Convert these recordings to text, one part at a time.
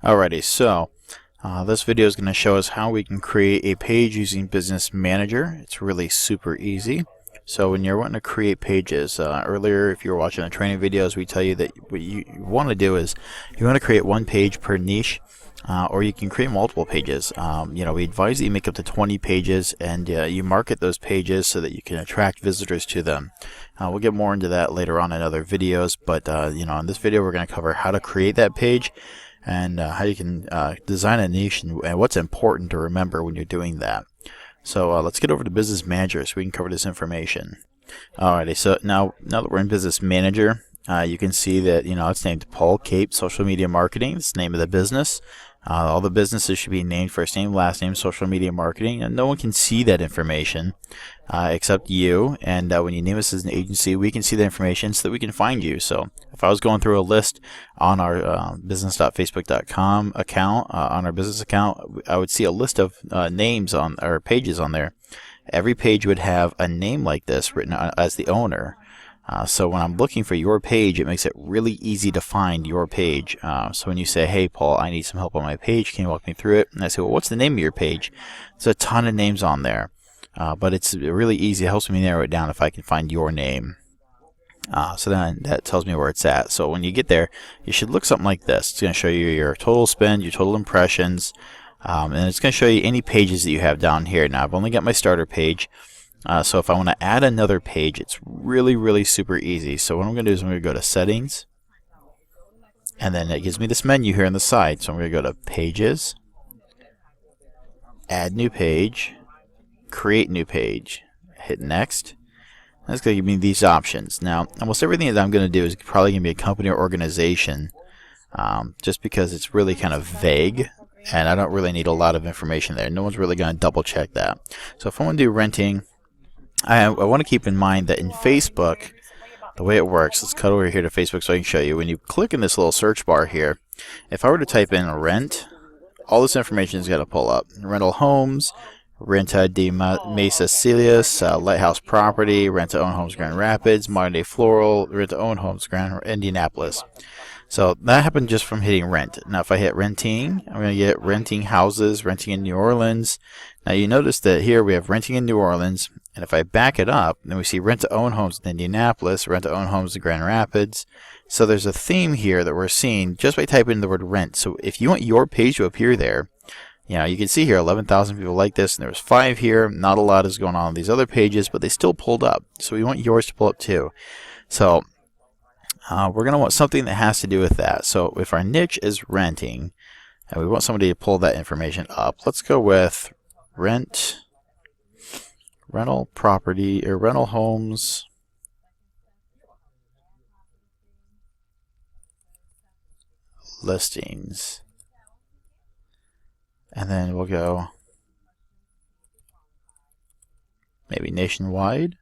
Alrighty, so this video is going to show us how we can create a page using Business Manager. It's really super easy. So when you're wanting to create pages, earlier if you were watching the training videos, we tell you that what you want to do is you want to create one page per niche, or you can create multiple pages. We advise that you make up to 20 pages and you market those pages so that you can attract visitors to them. We'll get more into that later on in other videos, but in this video we're going to cover how to create that page and how you can design a niche and what's important to remember when you're doing that. So let's get over to Business Manager so we can cover this information. Alrighty, so now that we're in Business Manager, you can see that it's named Paul Cape Social Media Marketing. It's the name of the business. All the businesses should be named first name, last name, social media marketing, and no one can see that information except you. And when you name us as an agency, we can see that information so that we can find you. So if I was going through a list on our business.facebook.com account, on our business account, I would see a list of names on or pages on there. Every page would have a name like this written as the owner. So when I'm looking for your page, it makes it really easy to find your page. So when you say, hey Paul, I need some help on my page, can you walk me through it? And I say, well, what's the name of your page? There's a ton of names on there, but it's really easy. It helps me narrow it down if I can find your name. So then that tells me where it's at. So when you get there, you should look something like this. It's going to show you your total spend, your total impressions, and it's going to show you any pages that you have down here. Now I've only got my starter page. So if I want to add another page, it's really super easy. So what I'm going to do is I'm going to go to Settings, and then it gives me this menu here on the side. So I'm going to go to Pages, Add New Page, Create New Page, hit Next. That's going to give me these options. Now, almost everything that I'm going to do is probably going to be a company or organization, just because it's really kind of vague, and I don't really need a lot of information there. No one's really going to double check that. So if I want to do renting, I want to keep in mind that in Facebook, the way it works, let's cut over here to Facebook so I can show you. When you click in this little search bar here, if I were to type in rent, all this information is going to pull up. Rental homes, Renta de Mesa Celius, Lighthouse Property, Rent-to-Own Homes Grand Rapids, Modern Day Floral, Rent-to-Own Homes Grand Indianapolis. So that happened just from hitting rent. Now if I hit renting, I'm going to get renting houses, renting in New Orleans. Now you notice that here we have renting in New Orleans, and if I back it up, then we see rent-to-own homes in Indianapolis, rent-to-own homes in Grand Rapids. So there's a theme here that we're seeing just by typing in the word rent. So if you want your page to appear there, you can see here 11,000 people like this, and there was 5 here. Not a lot is going on these other pages, but they still pulled up. So we want yours to pull up too. So we're going to want something that has to do with that. So if our niche is renting, and we want somebody to pull that information up, let's go with rental property, or rental homes, listings. And then we'll go maybe nationwide.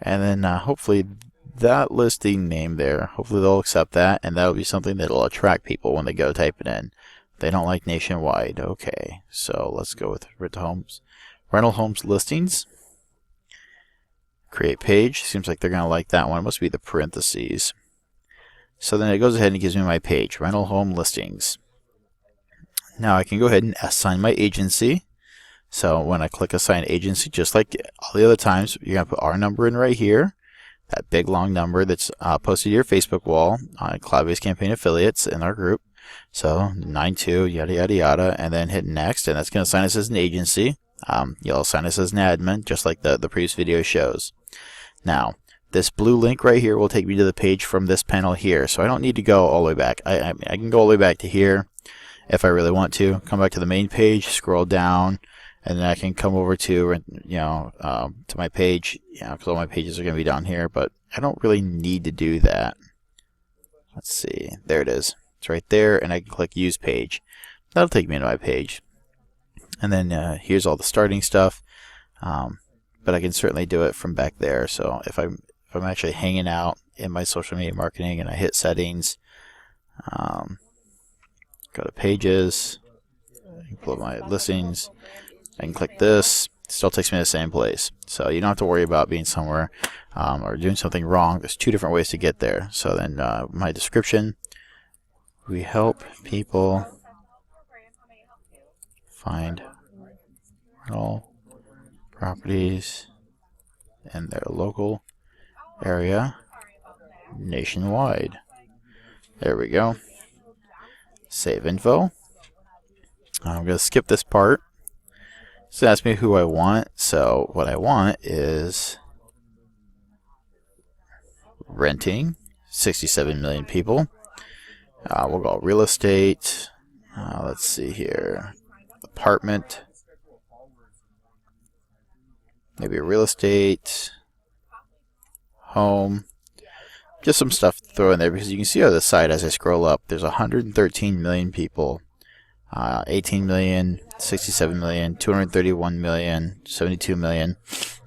And then hopefully that listing name there, hopefully they'll accept that, and that'll be something that'll attract people when they go type it in. They don't like nationwide. Okay, so let's go with rental homes listings. Create page. Seems like they're going to like that one. It must be the parentheses. So then it goes ahead and gives me my page, rental home listings. Now I can go ahead and assign my agency. So when I click assign agency, just like all the other times, you're going to put our number in right here. That big long number that's posted to your Facebook wall on Cloudbased Campaign Affiliates in our group. So 92 yada yada yada, and then hit next, and that's going to assign us as an agency. You'll assign us as an admin, just like the previous video shows. Now this blue link right here will take me to the page from this panel here, so I don't need to go all the way back. I can go all the way back to here if I really want to. Come back to the main page, scroll down, and then I can come over to to my page, because all my pages are going to be down here, but I don't really need to do that. Let's see, there it is. It's right there, and I can click Use Page. That'll take me to my page. And then here's all the starting stuff, but I can certainly do it from back there. So if I'm actually hanging out in my social media marketing and I hit Settings, go to Pages, pull up my listings, I can click this. It still takes me to the same place. So you don't have to worry about being somewhere or doing something wrong. There's 2 different ways to get there. So then my description, We help people find rental properties in their local area nationwide. There we go. Save info. I'm going to skip this part. It's going to ask me who I want. So what I want is renting, 67 million people. We'll go real estate. Let's see here. Apartment. Maybe real estate. Home. Just some stuff to throw in there because you can see on the side as I scroll up, there's 113 million people. 18 million, 67 million, 231 million, 72 million.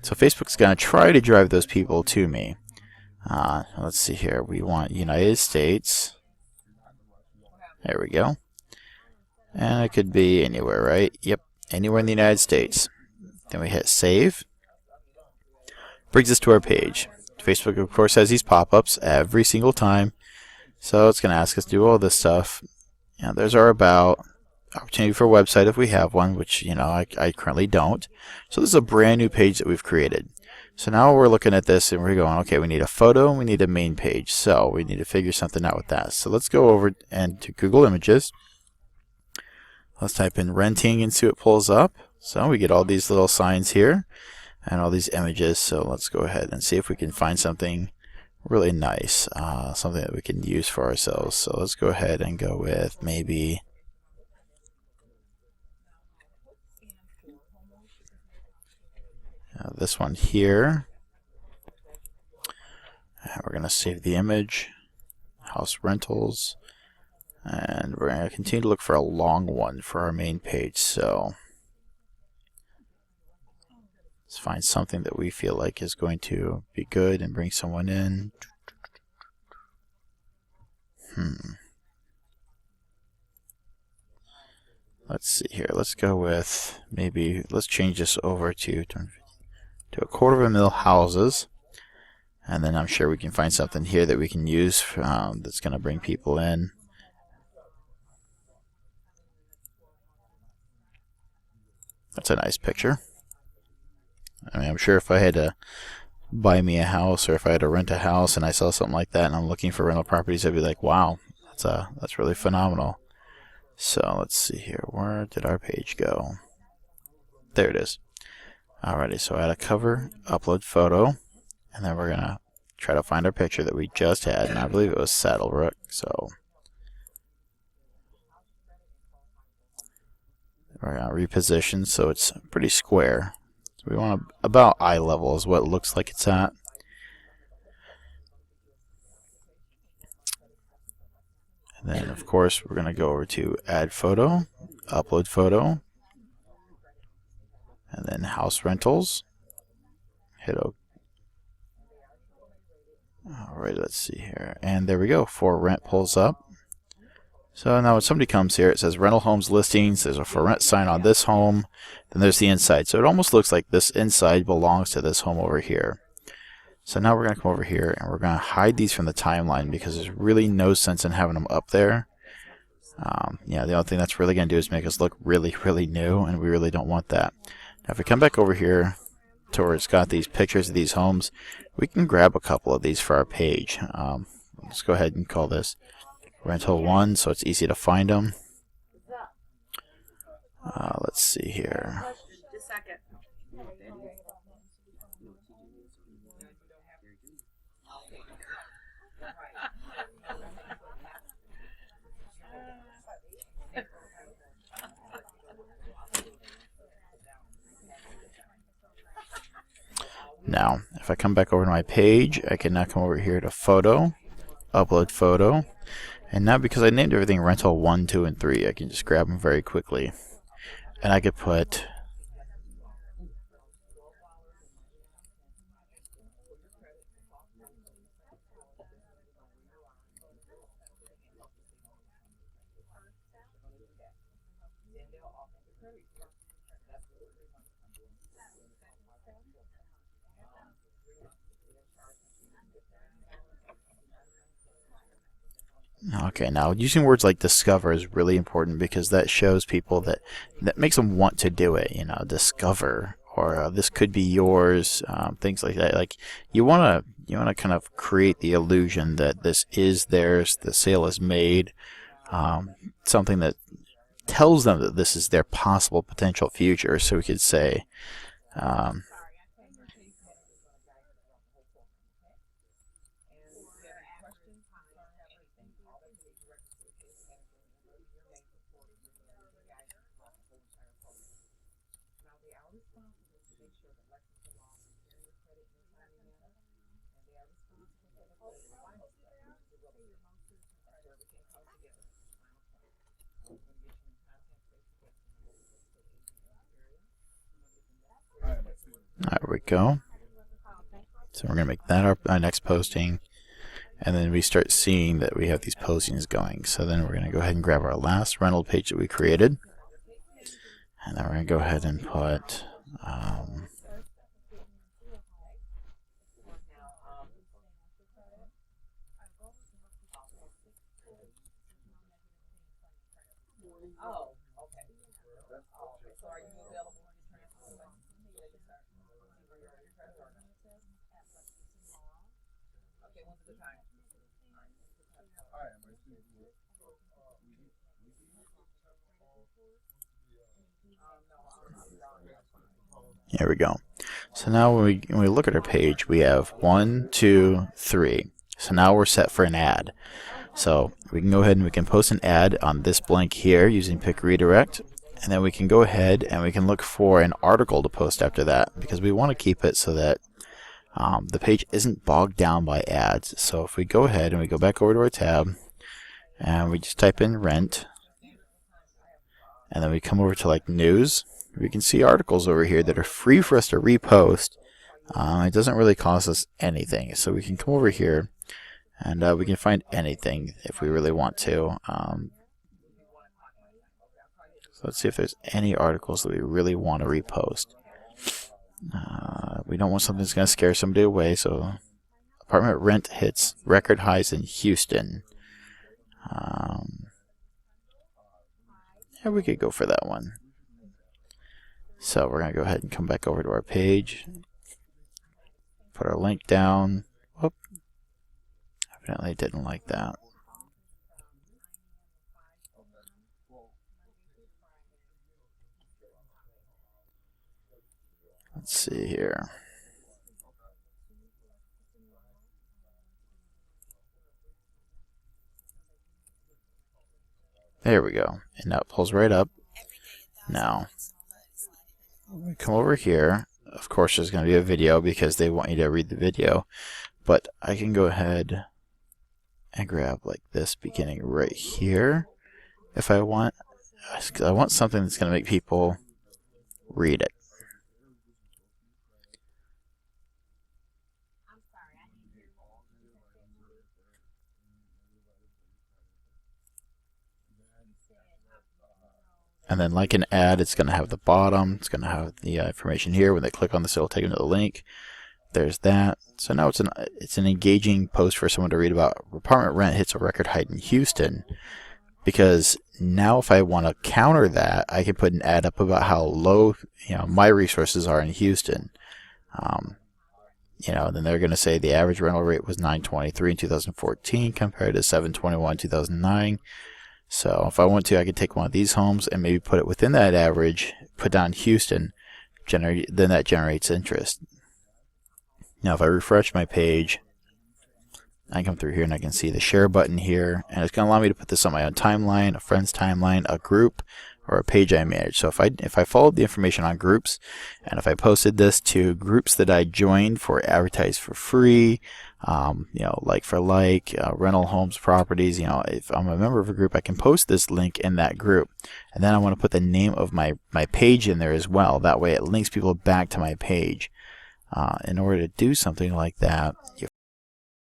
So Facebook's going to try to drive those people to me. Let's see here. We want United States. There we go. And it could be anywhere, right? Yep, anywhere in the United States. Then we hit save. Brings us to our page. Facebook, of course, has these pop-ups every single time. So it's going to ask us to do all this stuff. There's our about. Opportunity for a website if we have one, which, I currently don't. So this is a brand new page that we've created. So now we're looking at this and we're going, okay, we need a photo and we need a main page. So we need to figure something out with that. So let's go over and to Google Images. Let's type in renting and see what pulls up. So we get all these little signs here and all these images. So let's go ahead and see if we can find something really nice, something that we can use for ourselves. So let's go ahead and go with maybe this one here. And we're going to save the image, house rentals, and we're going to continue to look for a long one for our main page. So let's find something that we feel like is going to be good and bring someone in. Let's see here. Let's go with maybe, let's change this over to 250,000 houses. And then I'm sure we can find something here that we can use that's going to bring people in. That's a nice picture. I mean, I'm sure if I had to buy me a house or if I had to rent a house and I saw something like that and I'm looking for rental properties, I'd be like, wow, that's really phenomenal. So let's see here. Where did our page go? There it is. Alrighty, so add a cover, upload photo, and then we're going to try to find our picture that we just had, and I believe it was Saddlebrook. So we're going to reposition so it's pretty square. So we want about eye level is what it looks like it's at. And then, of course, we're going to go over to add photo, upload photo, and then house rentals. Hit OK. Alright, let's see here. And there we go. For rent pulls up. So now when somebody comes here, it says rental homes listings. There's a for rent sign on this home. Then there's the inside. So it almost looks like this inside belongs to this home over here. So now we're going to come over here and we're going to hide these from the timeline because there's really no sense in having them up there. The only thing that's really going to do is make us look really, really new, and we really don't want that. Now if we come back over here to where it's got these pictures of these homes, we can grab a couple of these for our page. Let's go ahead and call this rental 1 so it's easy to find them. Let's see here. Now, if I come back over to my page, I can now come over here to photo, upload photo, and now because I named everything rental 1, 2, and 3, I can just grab them very quickly. And I could put Okay, now using words like discover is really important because that shows people that makes them want to do it. You know, discover, or this could be yours, things like that. Like you wanna kind of create the illusion that this is theirs, the sale is made, something that tells them that this is their possible potential future. So we could say, there we go. So we're going to make that our next posting. And then we start seeing that we have these postings going. So then we're going to go ahead and grab our last rental page that we created. And then we're going to go ahead and put here we go. So now when we look at our page, we have 1, 2, 3. So now we're set for an ad. So we can go ahead and we can post an ad on this blank here using Pick Redirect, and then we can go ahead and we can look for an article to post after that, because we want to keep it so that the page isn't bogged down by ads. So if we go ahead and we go back over to our tab and we just type in rent, and then we come over to like news, we can see articles over here that are free for us to repost. It doesn't really cost us anything, so we can come over here and we can find anything if we really want to. So let's see if there's any articles that we really want to repost. We don't want something that's going to scare somebody away, so apartment rent hits record highs in Houston. Yeah, we could go for that one. So we're going to go ahead and come back over to our page, put our link down. Whoop. Evidently didn't like that. Let's see here. There we go. And now it pulls right up. Now, we come over here. Of course, there's going to be a video because they want you to read the video. But I can go ahead and grab like this beginning right here if I want. Because I want something that's going to make people read it. And then like an ad, it's going to have the bottom. It's going to have the information here. When they click on this, it'll take them to the link. There's that. So now it's an engaging post for someone to read about. Apartment rent hits a record high in Houston. Because now if I want to counter that, I can put an ad up about how low my resources are in Houston. Then they're going to say the average rental rate was $923 in 2014 compared to $721 in 2009. So if I want to, I could take one of these homes and maybe put it within that average, put down Houston, then that generates interest. Now if I refresh my page, I come through here and I can see the share button here, and it's going to allow me to put this on my own timeline, a friend's timeline, a group, or a page I manage. So if I followed the information on groups, and if I posted this to groups that I joined for advertise for free, rental homes, properties, if I'm a member of a group, I can post this link in that group. And then I want to put the name of my page in there as well. That way it links people back to my page. In order to do something like that, you